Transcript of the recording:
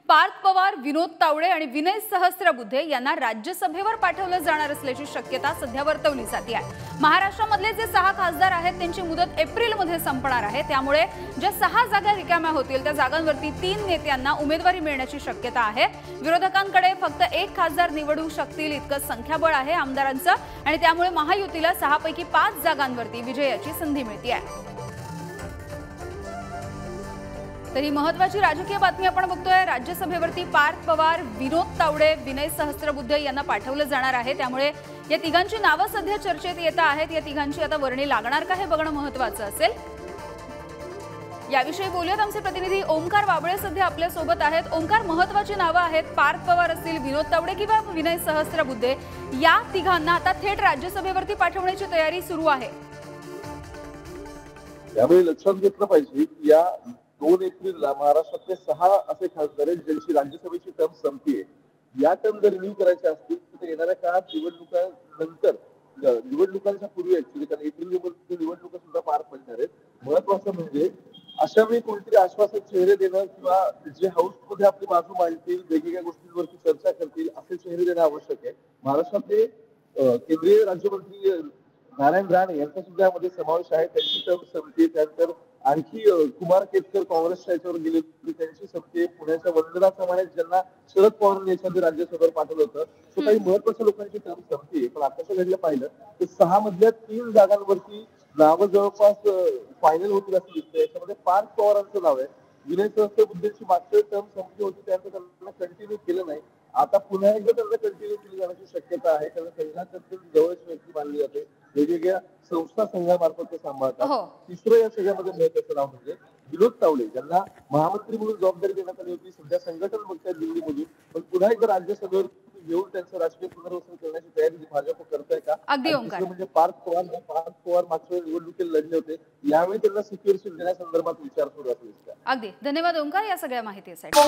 पार्थ पवार, विनोद तावडे आणि विनय सहस्त्रबुद्धे यांना राज्यसभेवर पाठवलं जाणार असल्याची शक्यता सध्या वर्तवली जाते आहे। महाराष्ट्रामधले जे 6 खासदार आहेत त्यांची मुदत एप्रिलमध्ये संपणार आहे, त्यामुळे ज्या 6 जागा रिकाम्या होतील त्या जागांवरती 3 नेत्यांना उमेदवारी मिळण्याची शक्यता आहे। विरोधकांकडे फक्त 1 खासदार निवडू शकतील इतकं संख्याबळ आहे आमदारांचं आणि त्यामुळे महायुतीला 6 पैकी 5 जागांवरती विजयाची संधी मिळते आहे। तरी महत्त्वाची राजकीय बातमी आपण बघतोय। राज्यसभेवरती पार्थ पवार, विनोद तावडे, विनय सहस्त्रबुद्धे यांना पाठवलं जाणार आहे, त्यामुळे या तिघांची नावं सध्या चर्चेत येत आहेत। या तिघांची आता वर्णी लागणार का हे बघणं महत्त्वाचं असेल। याविषयी बोलूयात, आमचे प्रतिनिधी ओमकार वाबळे सध्या आपल्या सोबत आहेत। ओमकार, महत्त्वाची नावं आहेत, पार्थ पवार असतील, विनोद तावडे किंवा विनय सहस्त्रबुद्धे, या तिघांना आता थेट राज्यसभेवरती पाठवण्याची तयारी सुरू आहे। यामुळे लक्षात घेतलं पाहिजे की या 2 एप्रिलला महाराष्ट्रातले 6 असे खासदार आहेत ज्यांची राज्यसभेची टर्म संपलीये। या टर्म जर रिन्यू करायच्या असतील तर येणाऱ्या काळात निवडणुकांनंतर, निवडणुकांच्या पूर्वी ऍक्च्युअली एप्रिलमध्ये निवडणुका सुद्धा पार पडणार आहेत। महत्वाचं म्हणजे अशा वेळी कोणतरी आश्वासक चेहरे देणं किंवा जे हाऊसमध्ये आपली बाजू मांडतील, वेगवेगळ्या गोष्टींवरती चर्चा करतील असे चेहरे देणं आवश्यक आहे। महाराष्ट्रातले केंद्रीय राज्यमंत्री नारायण राणे यांचा सुद्धा यामध्ये समावेश आहे। त्यांची टर्म संपते, त्यानंतर आणखी कुमार केतकर काँग्रेसच्या याच्यावर गेले, त्यांची संपते। पुण्याच्या वंदना चव्हाण ज्यांना शरद पवारांनी याच्यामध्ये राज्यसभेवर पाठवलं होतं, सो काही महत्वाच्या लोकांची टर्म संपते। पण आताच्या घडलं पाहिलं तर 6 मधल्या 3 जागांवरती नावं जवळपास फायनल होतील असं दिसतंय। याच्यामध्ये पार्थ पवारांचं नाव आहे। विनय सहस्त्रबुद्धेची मागची टर्म संपली होती, त्यानंतर त्यांना कंटिन्यू केलं नाही, आता पुन्हा एकदा त्यांना कंटिन्यू केली जाण्याची शक्यता आहे। त्यांना संघात जवळची व्यक्ती मानली जाते, वेगवेगळ्या संस्था संघामार्फत ते सांभाळतात। तिसरं या सगळ्यामध्ये महत्वाचं नाव म्हणजे विनोद तावडे, ज्यांना महामंत्री म्हणून जबाबदारी देण्यात आली होती। सध्या संघटन बघतायत दिल्लीमधून, पण पुन्हा एकदा राज्यसभेवर घेऊन त्यांचं राजकीय पुनर्वसन करण्याची तयारी भाजप करताय का? म्हणजे पार्थ पवार मागच्या निवडणुकीला लढले होते, यावेळी त्यांना सिक्युरिटी देण्यासंदर्भात विचार सुरू असेल। अगदी धन्यवाद ओंकार या सगळ्या माहितीसाठी।